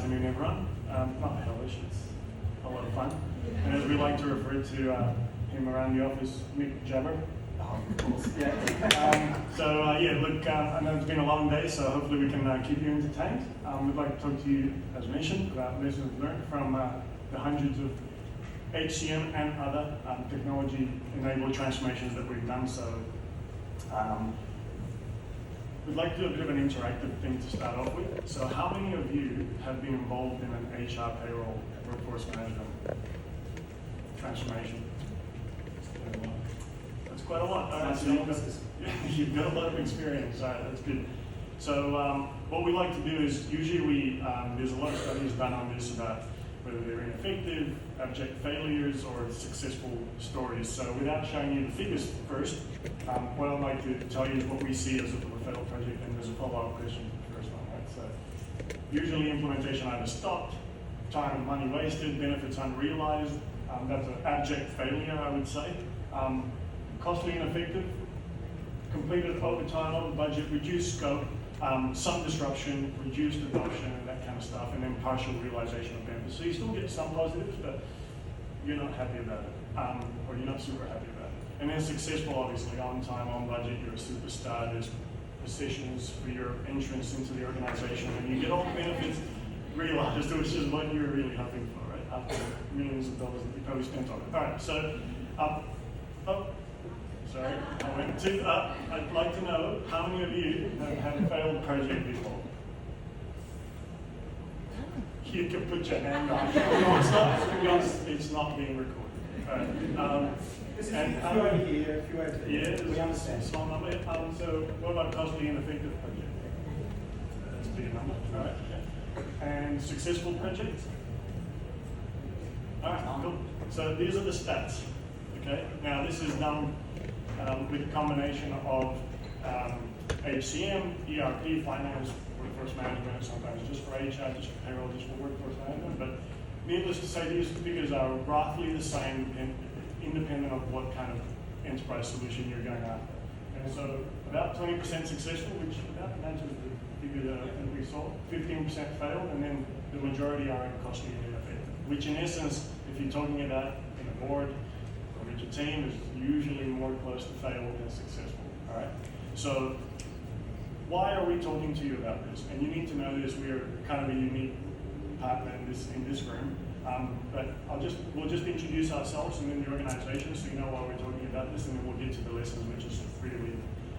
afternoon, everyone. Not hellish, it's a lot of fun. And as we like to refer to him around the office, Jabour. Oh, of course. Yeah. Look, I know it's been a long day, so hopefully we can keep you entertained. We'd like to talk to you, as mentioned, about lessons learned from the hundreds of HCM and other technology-enabled transformations that we've done. So we'd like to do a bit of an interactive thing to start off with. So how many of you have been involved in an HR payroll workforce management transformation? That's quite a lot. So you've got a lot of experience. That's good. So what we like to do is usually there's a lot of studies done on this about whether they're ineffective, abject failures, or successful stories. So without showing you the figures first, what I'd like to tell you is what we see as a failed project, and there's a follow-up question for the first one, right? So usually implementation either stopped, time and money wasted, benefits unrealized. That's an abject failure, I would say. Costly and ineffective, completed over time, over budget, reduced scope, some disruption, reduced adoption, and that kind of stuff, and then partial realization of benefits. So you still get some positives, but you're not happy about it, or you're not super happy about it. And then successful, obviously, on time, on budget, you're a superstar, there's processions for your entrance into the organization, and you get all the benefits realized, which is what you're really hoping for, right? After millions of dollars that you probably spent on it. All right, so, sorry, I went too up. I'd like to know how many of you have had a failed project before? You can put your hand on. To be honest, it's not being recorded. Right. This is a few over here, a few over there. Yeah, we understand. Small number. So what about costly and effective project? That's a big number. All right. Okay. And successful project? All right, cool. So these are the stats. Okay. Now this is done with a combination of HCM, ERP, finance, workforce management, sometimes just for HR, just for payroll, just for workforce management. But needless to say, these figures are roughly the same, independent of what kind of enterprise solution you're going after. And so about 20% successful, which about matches the figure that we saw. 15% failed, and then the majority are costly and ineffective. Which in essence, if you're talking about in a board or with your team, is usually more close to fail than successful. All right. So why are we talking to you about this? And you need to know this. We are kind of a unique partner in this room. But we'll just introduce ourselves and then the organization, so you know why we're talking about this, and then we'll get to the lessons, which is really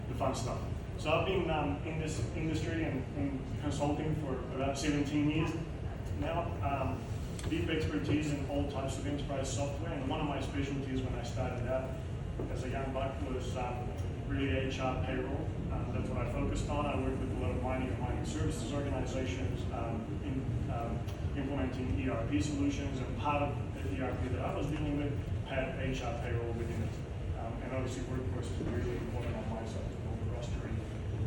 the fun stuff. So I've been in this industry and in consulting for about 17 years now. Deep expertise in all types of enterprise software, and one of my specialties when I started out as a young buck was really HR payroll. That's what I focused on. I worked with a lot of mining and mining services organizations in implementing ERP solutions, and part of the ERP that I was dealing with had HR payroll within it. And obviously workforce is really important on my side, all the rostering,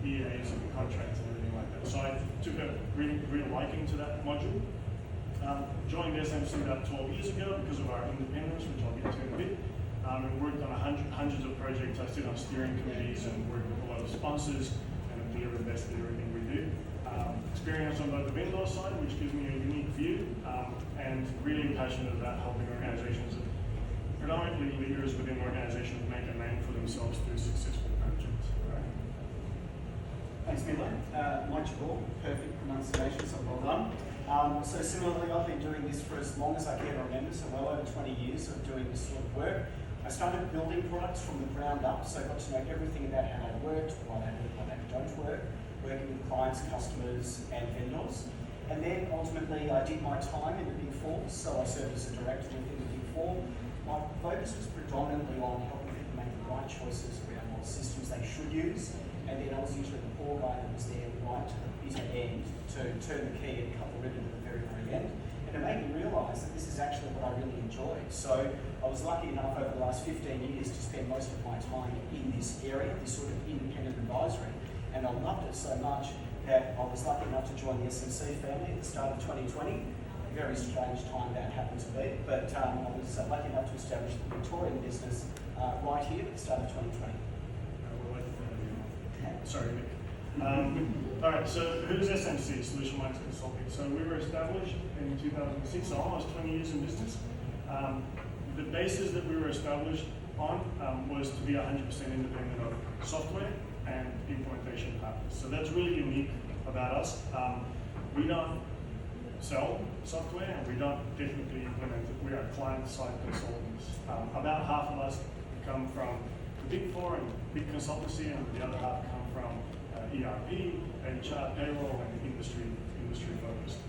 EAs and contracts and everything like that. So I took a real liking to that module. Joined SMC about 12 years ago because of our independence, which I'll get to in a bit. And worked on hundreds of projects. I sit on steering committees and work with a lot of sponsors and have delivered the best in everything we do. Experience on both the vendor side, which gives me a unique view, and really passionate about helping organizations, predominantly leaders within organizations, make a name for themselves through successful projects. Right? Thanks, Midland. Mike Jabour, perfect pronunciation, so well done. So similarly, I've been doing this for as long as I can remember, so well over 20 years of doing this sort of work. I started building products from the ground up, so I got to know everything about how they worked, why they work, why they don't work, working with clients, customers, and vendors. And then ultimately, I did my time in the Big Four, so I served as a director within the Big Four. My focus was predominantly on helping people make the right choices around what systems they should use, and then I was usually the poor guy that was there right to the bitter end to turn the key and cut the ribbon at the very, very end. And it made me realise that this is actually what I really enjoyed. So I was lucky enough over the last 15 years to spend most of my time in this area, this sort of independent advisory. And I loved it so much that I was lucky enough to join the SMC family at the start of 2020. A very strange time that happened to be, but I was lucky enough to establish the Victorian business right here at the start of 2020. Sorry, Nick. All right, so who's SMC, Solution Mindset Consulting? So we were established in 2006, so almost 20 years in business. The basis that we were established on was to be 100% independent of software and implementation partners. So that's really unique about us. We don't sell software and we don't technically implement it. We are client-side consultants. About half of us come from the Big Four and big consultancy, and the other half come from ERP, HR, payroll, and industry focused.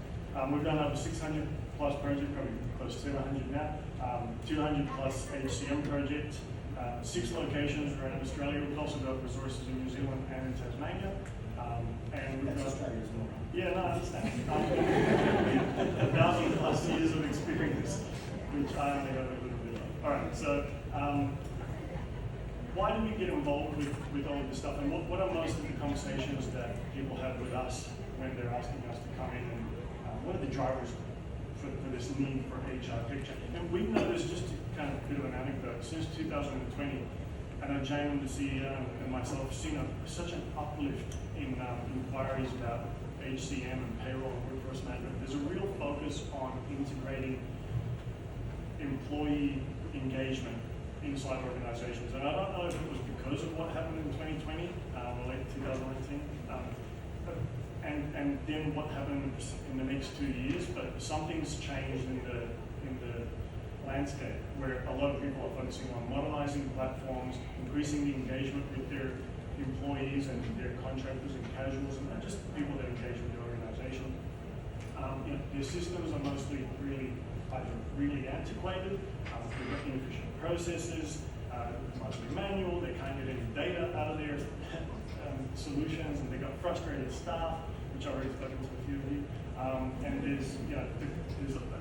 We've done over 600 plus projects, probably close to 700 now, 200 plus HCM projects, 6 locations around Australia. We've also got resources in New Zealand and in Tasmania. And we've got Australia as well, right? Yeah, no, I understand. 1,000 plus years of experience, which I only got a little bit of. All right, so why do we get involved with all of this stuff? And what are most of the conversations that people have with us when they're asking us to come in? And what are the drivers for this need for HR picture? And we've noticed, just to kind of a bit of an anecdote, since 2020, I know Jane, the CEO, and myself have seen such an uplift in inquiries about HCM and payroll and workforce management. There's a real focus on integrating employee engagement inside organizations. And I don't know if it was because of what happened in 2020 or late 2019, and then what happened in the next 2 years, but something's changed in the landscape where a lot of people are focusing on modernizing platforms, increasing the engagement with their employees and their contractors and casuals, and not just people that engage with the organization. Their systems are mostly either really antiquated, they've got inefficient processes, mostly manual, they can't get any data out of their solutions, and they've got frustrated staff, which I've already spoken to a few of you. And there's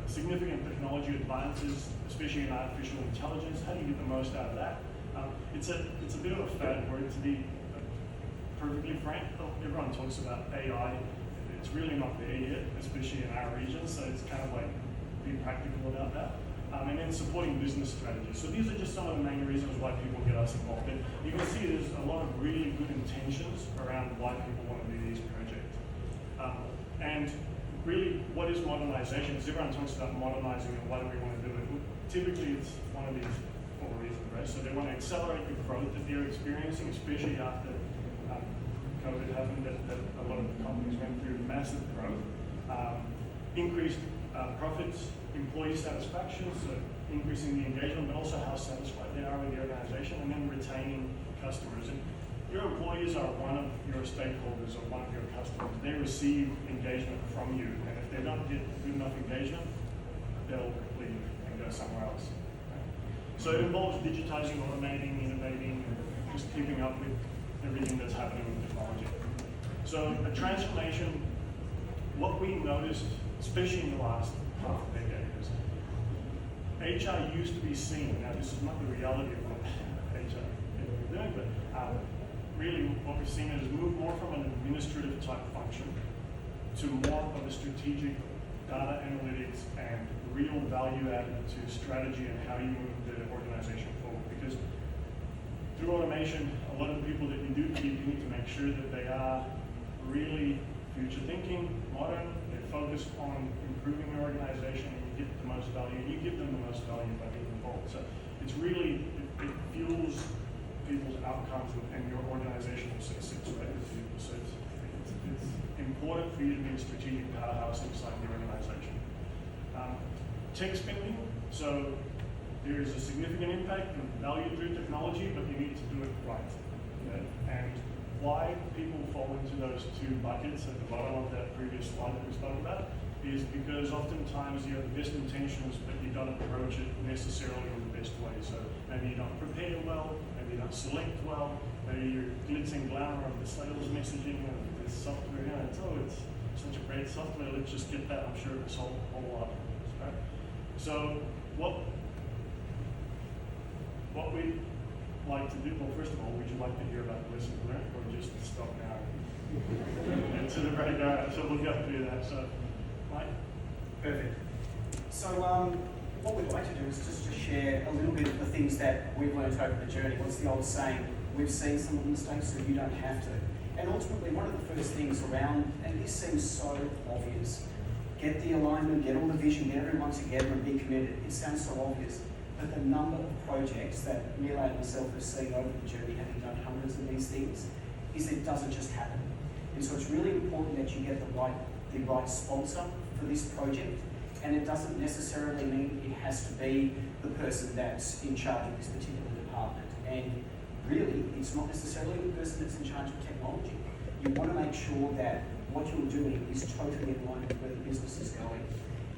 significant technology advances, especially in artificial intelligence. How do you get the most out of that? It's a bit of a fad word, to be perfectly frank. Everyone talks about AI. It's really not there yet, especially in our region. So it's kind of like being practical about that. And then supporting business strategies. So these are just some of the main reasons why people get us involved. And you can see there's a lot of really good intentions around why people want to do these projects. And really, what is modernization? Because everyone talks about modernizing and why do we want to do it? Typically, it's one of these 4 reasons, right? So they want to accelerate the growth that they're experiencing, especially after COVID happened, that a lot of the companies went through massive growth. Increased profits, employee satisfaction, so increasing the engagement, but also how satisfied they are with the organization, and then retaining customers. And your employees are one of your stakeholders or one of your customers. They receive engagement from you, and if they don't get good enough engagement, they'll leave and go somewhere else. So it involves digitizing, automating, innovating, and just keeping up with everything that's happening with technology. So a transformation, what we noticed, especially in the last half a decade, is HR used to be seen, now this is not the reality of what HR is doing, but really what we've seen is move more from an administrative type function to more of a strategic data analytics and real value added to strategy and how you move the organization forward. Because through automation, a lot of the people that you do keep, you need to make sure that they are really future thinking, modern, they're focused on improving the organization, and you get the most value, and you give them the most value by being involved. So it's really, it fuels people's outcomes and your organizational success, right? So it's important for you to be a strategic powerhouse inside the organization. Tech spending, so there is a significant impact and value through technology, but you need to do it right. Okay? And why people fall into those 2 buckets at the bottom of that previous slide that we spoke about is because oftentimes you have the best intentions, but you don't approach it necessarily in the best way. So maybe you don't prepare well, maybe you don't select well, maybe you're glitz and glamour of the sales messaging of this software. It's such a great software, let's just get that, I'm sure it will solve a whole lot. Right? So what we like to do, well, first of all, would you like to hear about the lesson learned, or just stop now and to the break? All right, so we'll go through that. So, Mike? Perfect. So what we'd like to do is just to share a little bit of the things that we've learned over the journey. What's the old saying? We've seen some of the mistakes, so you don't have to. And ultimately, one of the first things around, and this seems so obvious, get the alignment, get all the vision, get everyone together and be committed. It sounds so obvious, but the number of projects that Mila and myself have seen over the journey, having done hundreds of these things, is it doesn't just happen. And so it's really important that you get the right sponsor for this project, and it doesn't necessarily mean it has to be the person that's in charge of this particular department. And really, it's not necessarily the person that's in charge of technology. You want to make sure that what you're doing is totally in line with where the business is going.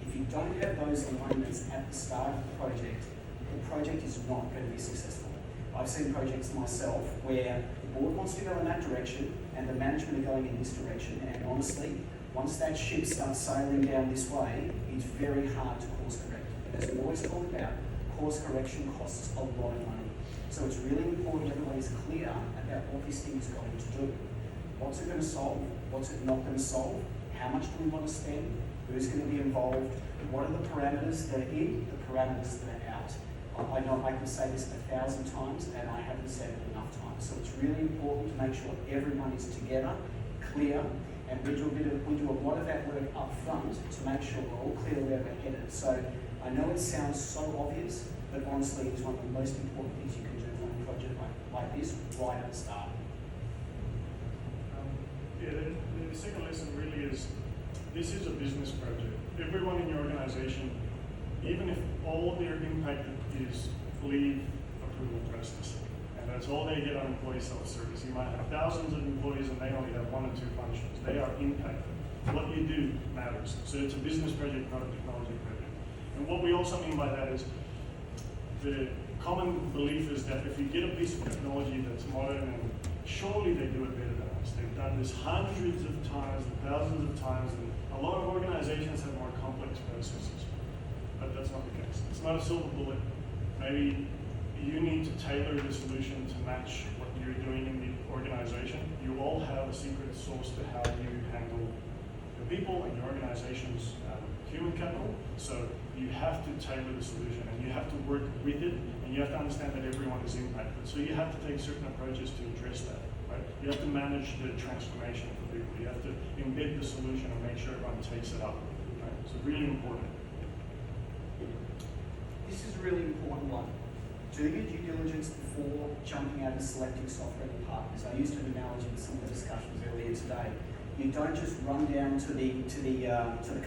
If you don't have those alignments at the start of the project is not going to be successful. I've seen projects myself where the board wants to go in that direction and the management are going in this direction, and honestly, once that ship starts sailing down this way, it's very hard to course correct. And as we always talk about, course correction costs a lot of money. So it's really important everybody's clear about what this thing is going to do. What's it going to solve? What's it not going to solve? How much do we want to spend? Who's going to be involved? What are the parameters that are in, the parameters that are out? I know I can say this 1,000 times and I haven't said it enough times. So it's really important to make sure everyone is together, clear, and we do a lot of that work up front to make sure we're all clear where we're headed. So I know it sounds so obvious, but honestly it's one of the most important things you can do on a project like this right at the start. The second lesson really is, this is a business project. Everyone in your organization, even if all their impact is leave approval process, and that's all they get on employee self-service. You might have thousands of employees and they only have 1 or 2 functions. They are impacted. What you do matters. So it's a business project, not a technology project. And what we also mean by that is, the common belief is that if you get a piece of technology that's modern, and surely they do it better than us. They've done this hundreds of times, and thousands of times, and a lot of organizations have more complex processes. But that's not the case. It's not a silver bullet. Maybe you need to tailor the solution to match what you're doing in the organization. You all have a secret sauce to how you handle your people and your organization's human capital. So you have to tailor the solution and you have to work with it, and you have to understand that everyone is impacted. So you have to take certain approaches to address that, right? You have to manage the transformation for people. You have to embed the solution and make sure everyone takes it up, right? So really important. This is a really important one. Do your due diligence before jumping out and selecting software partners. I used an analogy in some of the discussions earlier today. You don't just run down to the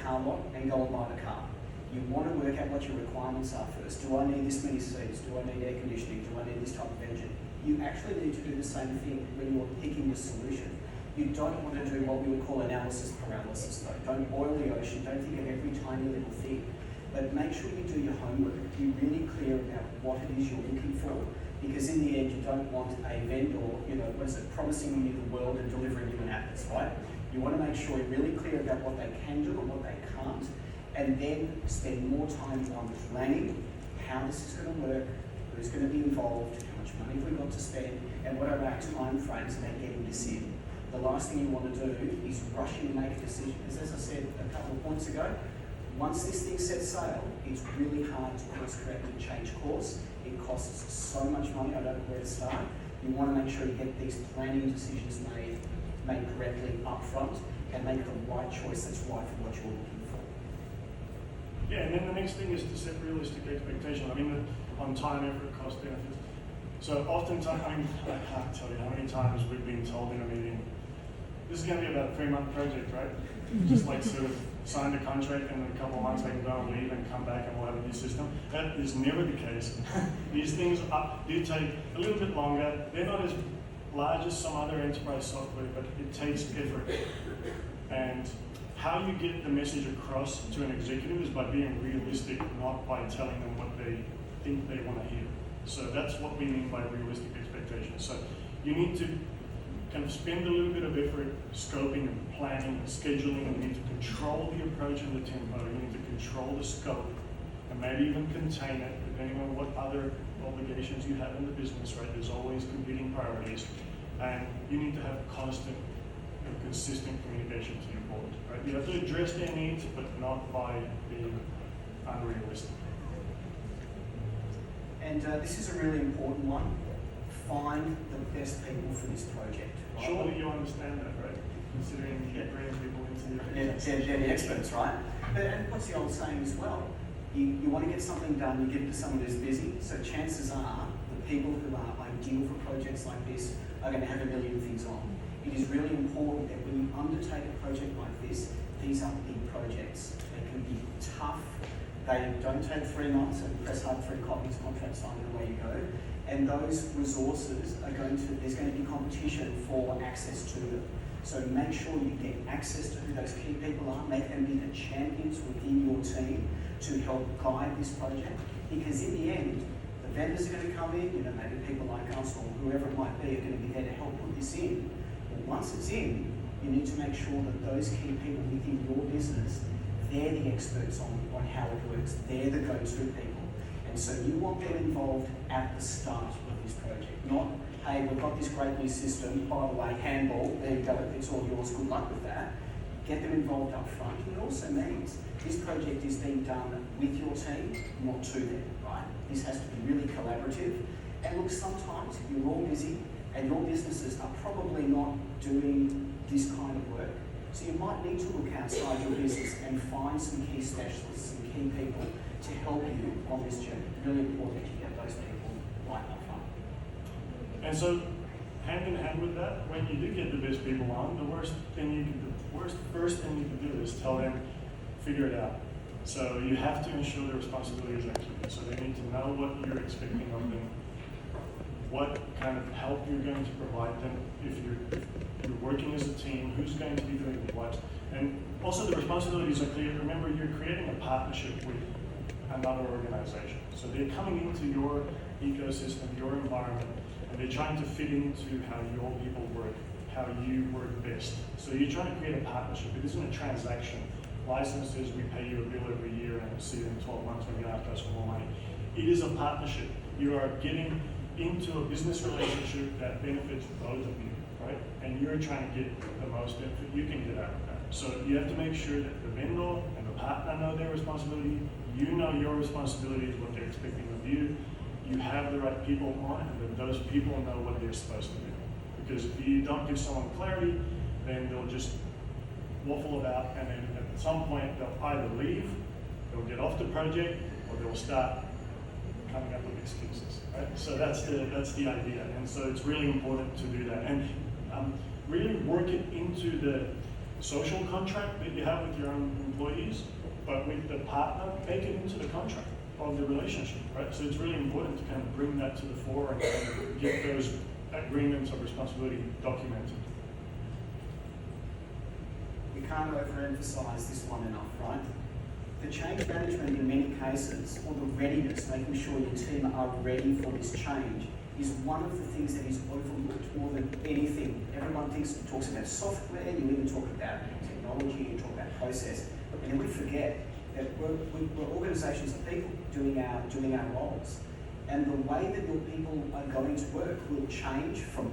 car lot and go and buy the car. You want to work out what your requirements are first. Do I need this many seats? Do I need air conditioning? Do I need this type of engine? You actually need to do the same thing when you're picking your solution. You don't want to do what we would call analysis paralysis though. Don't boil the ocean. Don't think of every tiny little thing. But make sure you do your homework. Be really clear about what it is you're looking for. Because in the end, you don't want a vendor, promising you the world and delivering you an apples, right? You want to make sure you're really clear about what they can do and what they can't, and then spend more time on planning how this is going to work, who's going to be involved, how much money have we got to spend, and what are our time frames about getting this in. The last thing you want to do is rush in and make a decision, because as I said a couple of points ago, once this thing sets sail, it's really hard to course correct and change course. It costs so much money, I don't know where to start. You want to make sure you get these planning decisions made correctly up front and make the right choice that's right for what you're looking for. Yeah, and then the next thing is to set realistic expectations. I mean, on time, effort, cost, benefits. So oftentimes, I can't tell you how many times we've been told in a meeting, this is going to be about a 3-month project, right? Just like sort of sign the contract and in a couple of months they can go and leave and come back and we'll have a new system. That is never the case. These things do take a little bit longer. They're not as large as some other enterprise software, but it takes effort. And how you get the message across to an executive is by being realistic, not by telling them what they think they want to hear. So that's what we mean by realistic expectations. So you need to kind of spend a little bit of effort scoping and planning and scheduling. You need to control the approach and the tempo. You need to control the scope and maybe even contain it, depending on what other obligations you have in the business, right? There's always competing priorities. And you need to have constant and consistent communication to your board, right? You have to address their needs, but not by being unrealistic. And this is a really important one. Find the best people for this project. right? Surely you understand that, right? Considering you bring people into your business. They're the experts, right? And what's the old saying as well? You want to get something done, you give it to someone who's busy, so chances are the people who are ideal for projects like this are going to have a million things on. It is really important that when you undertake a project like this, these are big projects. They can be tough. They don't take 3 months and press hard 3 copies, contract signed, and away you go. And those resources there's going to be competition for access to them. So make sure you get access to who those key people are, make them be the champions within your team to help guide this project. Because in the end, the vendors are going to come in, maybe people like us or whoever it might be are going to be there to help put this in. But once it's in, you need to make sure that those key people within your business, they're the experts on how it works. They're the go-to people. And so you want them involved at the start of this project, not, hey, we've got this great new system, by the way, handball, there you go, it's all yours, good luck with that. Get them involved up front. And it also means this project is being done with your team, not to them, right? This has to be really collaborative. And look, sometimes you're all busy and your businesses are probably not doing this kind of work. So you might need to look outside your business and find some key specialists, some key people to help you on this journey. Really important that you get those people right up front. And so, hand in hand with that, when you do get the best people on, the first thing you can do is tell them, figure it out. So you have to ensure their responsibilities are clear. So they need to know what you're expecting of them, what kind of help you're going to provide them if you're working as a team, who's going to be doing what. And also the responsibilities are clear. Remember, you're creating a partnership with another organization. So they're coming into your ecosystem, your environment, and they're trying to fit into how your people work, how you work best. So you're trying to create a partnership. It isn't a transaction. Licenses, we pay you a bill every year and see you in 12 months when you have to ask for more money. It is a partnership. You are getting into a business relationship that benefits both of you, right? And you're trying to get the most benefit you can get out of that. So you have to make sure that the vendor and the partner know their responsibility, you know your responsibility is what they're expecting of you, you have the right people on, and that those people know what they're supposed to do. Because if you don't give someone clarity, then they'll just waffle about, and then at some point they'll either leave, they'll get off the project, or they'll start coming up with excuses, right? So that's the idea, and so it's really important to do that, and really work it into the social contract that you have with your own employees, but with the partner, make it into the contract of the relationship, right? So it's really important to kind of bring that to the fore and kind of get those agreements of responsibility documented. We can't overemphasize this one enough, right? The change management in many cases, or the readiness, making sure your team are ready for this change, is one of the things that is overlooked more than anything. Everyone talks about software, you even talk about technology, you talk about process, and then we forget that we're organisations of people doing our roles. And the way that your people are going to work will change from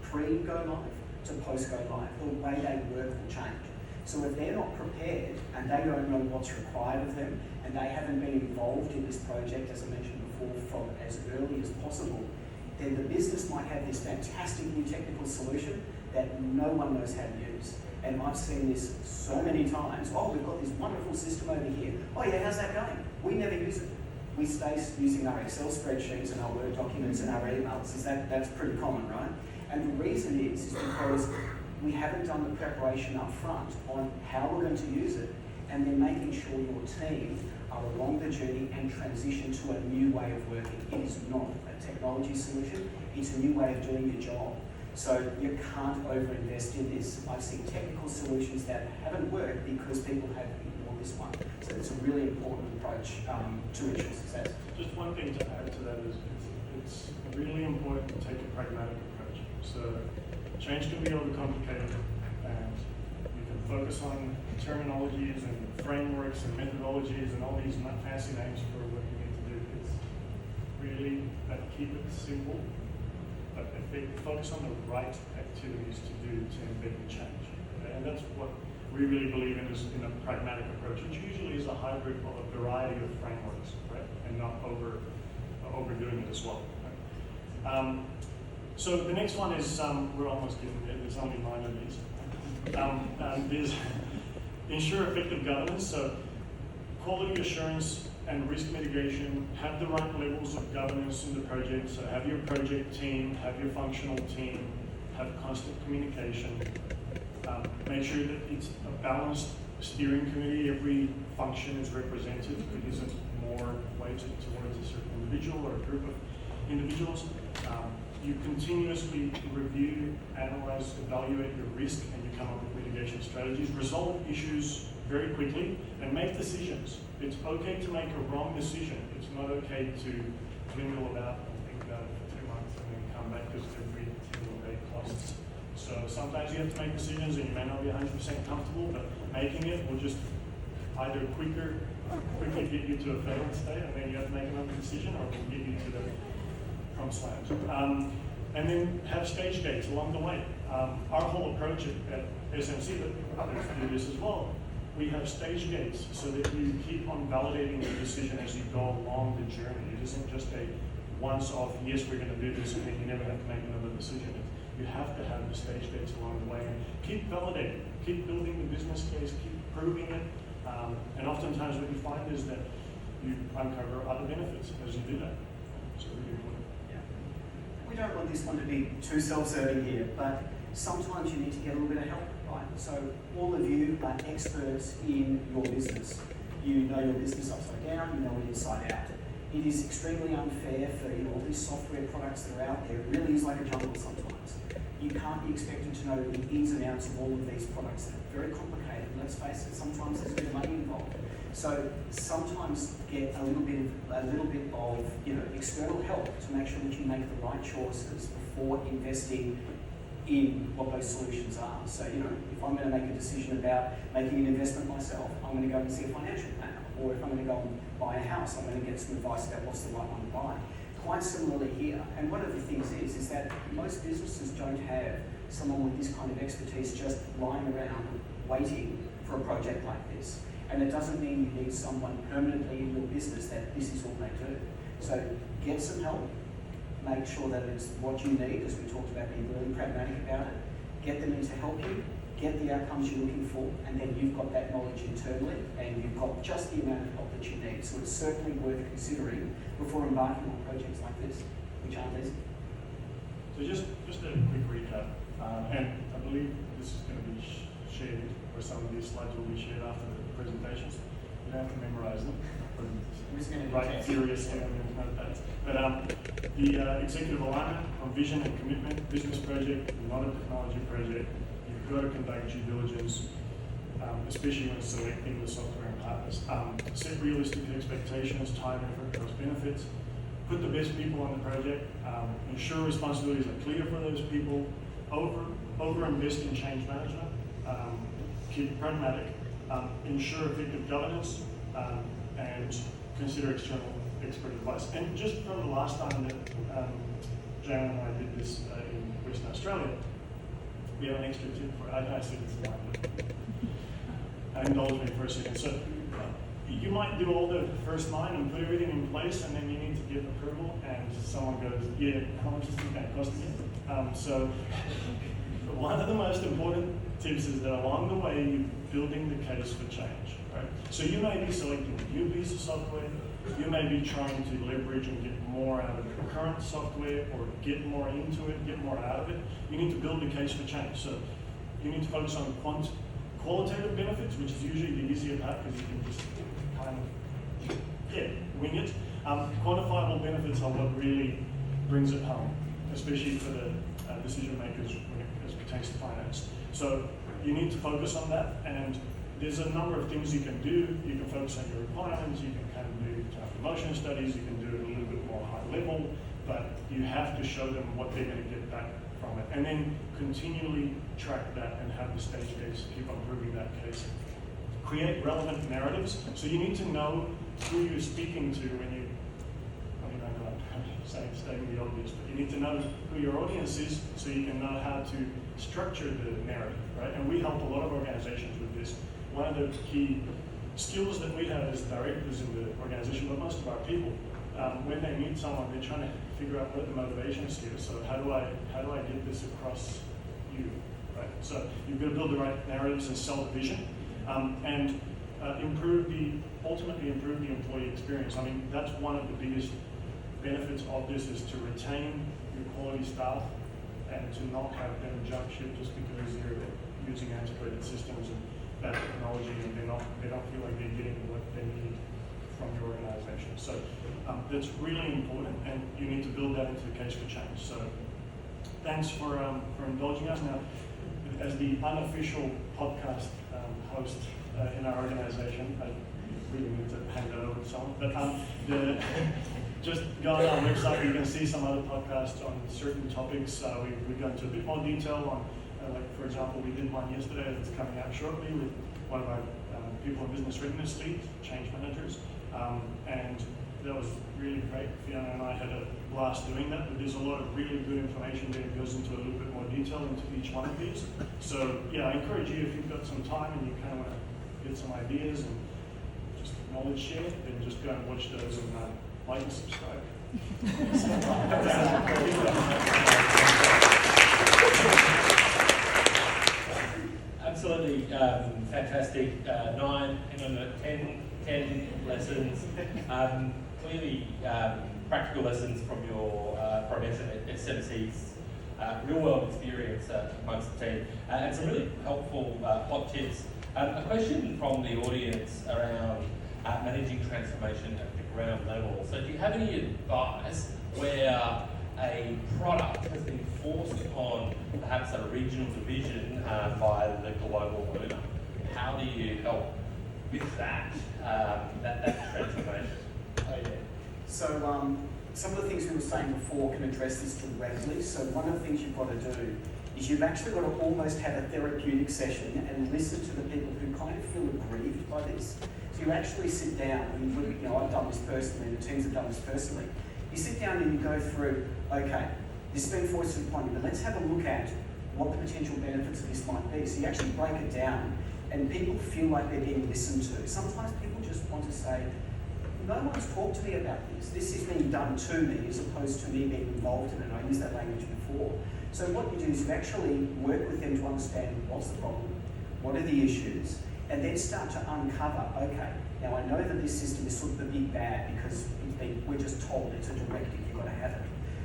pre-go live to post-go live. The way they work will change. So if they're not prepared and they don't know what's required of them and they haven't been involved in this project, as I mentioned before, from as early as possible, then the business might have this fantastic new technical solution that no one knows how to use. And I've seen this so many times. Oh, we've got this wonderful system over here. Oh yeah, how's that going? We never use it. We stay using our Excel spreadsheets and our Word documents and our emails. That's pretty common, right? And the reason is because we haven't done the preparation up front on how we're going to use it, and then making sure your team are along the journey and transition to a new way of working. It is not a technology solution, it's a new way of doing your job. So you can't overinvest in this. I've seen technical solutions that haven't worked because people have ignored this one. So it's a really important approach to ensure success. Just one thing to add to that is it's really important to take a pragmatic approach. So change can be overcomplicated, and you can focus on terminologies and frameworks and methodologies and all these fancy names for what you need to do. It's really keep it simple, but focus on the right activities to do to embed the change. Okay? And that's what we really believe in, is in a pragmatic approach, which usually is a hybrid of a variety of frameworks, right? And not overdoing it as well. Right? So the next one is, we're almost getting there, there's only 9 of these. There's ensure effective governance, so quality assurance and risk mitigation, have the right levels of governance in the project, so have your project team, have your functional team, have constant communication, make sure that it's a balanced steering committee, every function is represented, it isn't more weighted towards a certain individual or a group of individuals. You continuously review, analyze, evaluate your risk, and you come up with mitigation strategies. Resolve issues very quickly and make decisions. It's okay to make a wrong decision. It's not okay to dwindle about and think about it for 2 months and then come back because every single day costs. So sometimes you have to make decisions and you may not be 100% comfortable, but making it will just either quickly get you to a failed state and then you have to make another decision, or it will get you to the promised land. And then have stage gates along the way. Our whole approach at SMC, but others do this as well, we have stage gates so that you keep on validating the decision as you go along the journey. It isn't just a once-off, yes, we're going to do this, and then you never have to make another decision. You have to have the stage gates along the way and keep validating, keep building the business case, keep proving it. And oftentimes what you find is that you uncover other benefits as you do that. So really important. Yeah. We don't want this one to be too self-serving here, but sometimes you need to get a little bit of help, right? So all of you are experts in your business. You know your business upside down, you know it inside out. It is extremely unfair for all these software products that are out there. It really is like a jungle sometimes. You can't be expected to know the ins and outs of all of these products that are very complicated. Let's face it, sometimes there's a bit of money involved. So sometimes get a little bit of external help to make sure that you make the right choices before investing in what those solutions are. So if I'm going to make a decision about making an investment myself, I'm going to go and see a financial planner. Or if I'm going to go and buy a house, I'm going to get some advice about what's the right one to buy. Quite similarly here, and one of the things is that most businesses don't have someone with this kind of expertise just lying around waiting for a project like this. And it doesn't mean you need someone permanently in your business that this is all they do. So get some help, make sure that it's what you need, as we talked about, being really pragmatic about it, get them in to help you, get the outcomes you're looking for, and then you've got that knowledge internally, and you've got just the amount of help that you need. So it's certainly worth considering before embarking on projects like this, which aren't easy. So just a quick recap, and I believe this is going to be shared, or some of these slides will be shared after the presentations. You don't have to memorize them. I'm just going to write furiously on your notepads. But the executive alignment on vision and commitment, business project, not a technology project. You've got to conduct due diligence, especially when selecting the software and partners. Set realistic expectations, time, effort, cost benefits. Put the best people on the project. Ensure responsibilities are clear for those people. Over invest in change management. Keep pragmatic. Ensure effective governance, and consider external expert advice. And just from the last time that Jan and I did this in Western Australia, we have an extra tip for I said it's line. Indulge me for a second. So you might do all the first 9 and put everything in place, and then you need to get approval, and someone goes, yeah, how much is this going to cost me? So one of the most important tips is that along the way, you're building the case for change, right? So you may be selecting a new piece of software, you may be trying to leverage and get more out of the current software, or get more into it, get more out of it. You need to build the case for change. So you need to focus on qualitative benefits, which is usually the easier part because you can just kind of, wing it. Quantifiable benefits are what really brings it home, especially for the decision makers when it pertains to finance. So you need to focus on that, and there's a number of things you can do. You can focus on your requirements, you can kind of do motion studies, you can do it a little bit more high level, but you have to show them what they're going to get back from it. And then continually track that and have the stage gates keep on proving that case. Create relevant narratives. So you need to know who you're speaking to when you, stating the obvious, but you need to know who your audience is so you can know how to structure the narrative, right? And we help a lot of organizations with this. One of the key skills that we have as directors in the organization, but most of our people, when they meet someone, they're trying to figure out what the motivation is here. So how do I get this across you, right? So you've got to build the right narratives and sell the vision, and ultimately improve the employee experience. I mean, that's one of the biggest benefits of this, is to retain your quality staff and to not have them jump ship just because they're using antiquated systems and bad technology, and they don't feel like they're getting what they need from your organization. So that's really important, and you need to build that into the case for change. So thanks for indulging us. Now, as the unofficial podcast host in our organization, I really need to hand it over to someone. But just go on our website, you can see some other podcasts on certain topics. We've gone into a bit more detail on, like for example, we did one yesterday that's coming out shortly with one of our people in business readiness leads, change managers, and that was really great. Fiona and I had a blast doing that, but there's a lot of really good information there that goes into a little bit more detail into each one of these. So yeah, I encourage you, if you've got some time and you kind of want to get some ideas and just knowledge share, then just go and watch those and like and subscribe. Absolutely fantastic. 10 lessons. Clearly practical lessons from your from SMC's real world experience amongst the team, and some really helpful hot tips. A question from the audience around managing transformation at the ground level. So do you have any advice where a product has been forced upon perhaps a regional division by the global owner? How do you help with that transformation? Oh, yeah. So some of the things we were saying before can address this directly. So one of the things you've got to do is you've actually got to almost have a therapeutic session and listen to the people who kind of feel aggrieved by this. So you actually sit down, and I've done this personally, the teams have done this personally. You sit down and you go through, okay, this has been forced upon you, but let's have a look at what the potential benefits of this might be. So you actually break it down, and people feel like they're being listened to. Sometimes people just want to say, no one's talked to me about this. This is being done to me as opposed to me being involved in it. I used that language before. So what you do is you actually work with them to understand what's the problem, what are the issues, and then start to uncover, okay, now I know that this system is sort of the big bad because we're just told it's a directive, you've got to have it.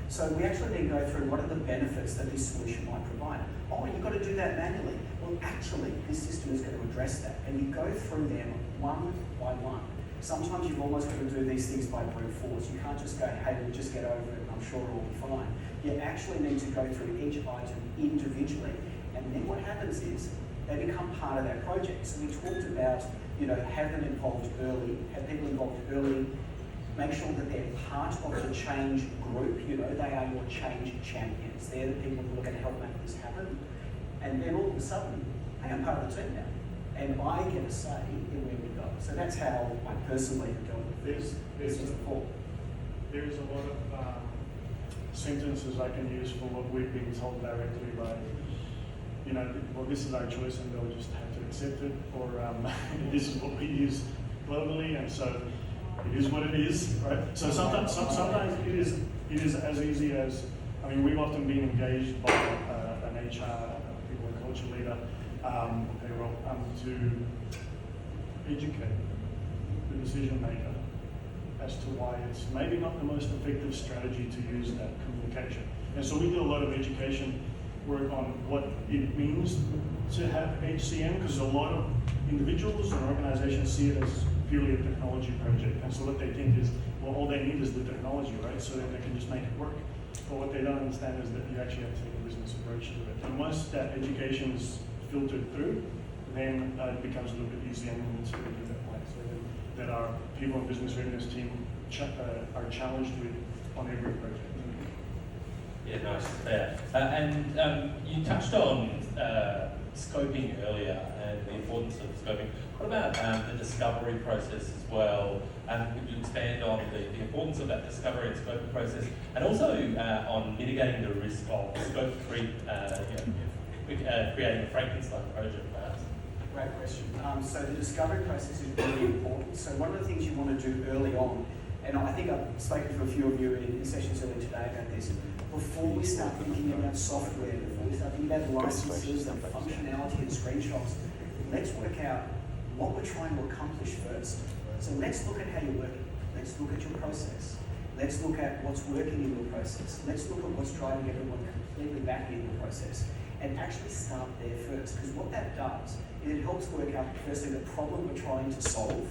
So we actually then go through what are the benefits that this solution might provide. Oh, you've got to do that manually. Well, actually, this system is going to address that. And you go through them one by one. Sometimes you've almost got to do these things by brute force. You can't just go, hey, we'll just get over it and I'm sure it'll be fine. You actually need to go through each item individually. And then what happens is they become part of that project. So we talked about, have them involved early, have people involved early, make sure that they're part of the change group. They are your change champions. They're the people who are going to help make this happen. And then all of a sudden, hey, I'm part of the team now. And I get a say in where we go. So that's how I personally have dealt with this. There's a lot of sentences I can use for what we've been told directly by, well, this is our choice and they'll just have to accept it, or this is what we use globally, and so it is what it is, right? So sometimes it is as easy as, we've often been engaged by an HR, people and culture leader, payroll, to educate the decision maker as to why it's maybe not the most effective strategy to use that communication. And so we do a lot of education work on what it means to have HCM, because a lot of individuals and organizations see it as purely a technology project. And so what they think is, well, all they need is the technology, right? So that they can just make it work. But what they don't understand is that you actually have to take a business approach to it. And once that education is filtered through, then it becomes a little bit easier and it's really good that way. So that our people in business readiness team are challenged with on every project. Yeah, nice. Yeah. And you touched on scoping earlier and the importance of scoping. What about the discovery process as well? Could you expand on the importance of that discovery and scoping process, and also on mitigating the risk of scope creep, creating a Frankenstein project, perhaps? Great question. So the discovery process is really important. So one of the things you want to do early on And I think I've spoken to a few of you in sessions earlier today about this. Before we start thinking about software, before we start thinking about licenses and functionality and screenshots, let's work out what we're trying to accomplish first. So let's look at how you're working. Let's look at your process. Let's look at what's working in your process. Let's look at what's driving everyone completely back in the process. And actually start there first. Because what that does is it helps work out, firstly, the problem we're trying to solve.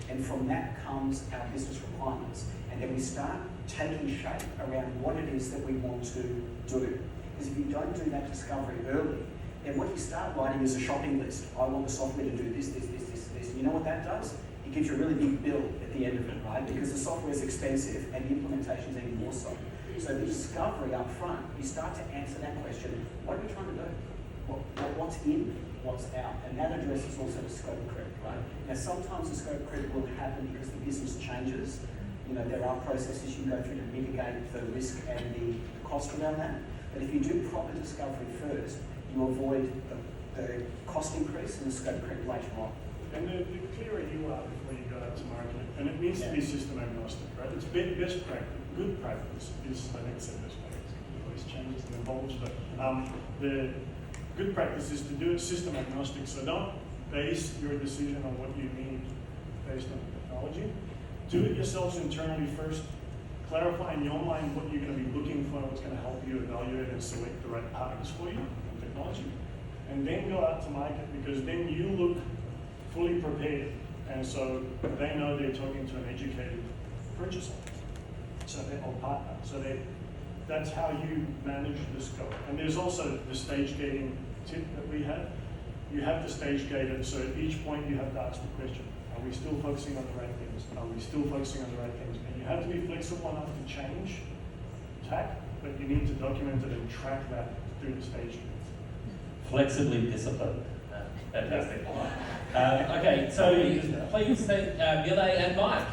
And from that comes our business requirements. And then we start taking shape around what it is that we want to do. Because if you don't do that discovery early, then what you start writing is a shopping list. I want the software to do this, this, this, this, this. And you know what that does? It gives you a really big bill at the end of it, right? Because the software is expensive and the implementation is even more so. So the discovery up front, you start to answer that question, what are we trying to do? What's in, what's out? And that addresses also the scope creep, right? Now sometimes the scope creep will happen because the business changes. You know, there are processes you can go through to mitigate the risk and the cost around that. But if you do proper discovery first, you avoid the cost increase and the scope creep later on. And the clearer you are before you go out to market, and it needs to be system agnostic, right? It's best practice. Good practice is, I think, said best practice. It always changes and evolves, but the good practice is to do it system agnostic. So don't base your decision on what you need based on technology. Do it yourselves internally first. Clarify in your mind what you're going to be looking for, what's going to help you evaluate and select the right partners for you in technology. And then go out to market, because then you look fully prepared, and so they know they're talking to an educated purchaser, or partner. So that's how you manage the scope. And there's also the stage gating tip that we have. You have to stage gate it, so at each point you have to ask the question, are we still focusing on the right things? Are we still focusing on the right things? And you have to be flexible enough to change tack, but you need to document it and track that through the stage gate. Flexibly disciplined. Fantastic. Okay, so please thank Mille and Mike.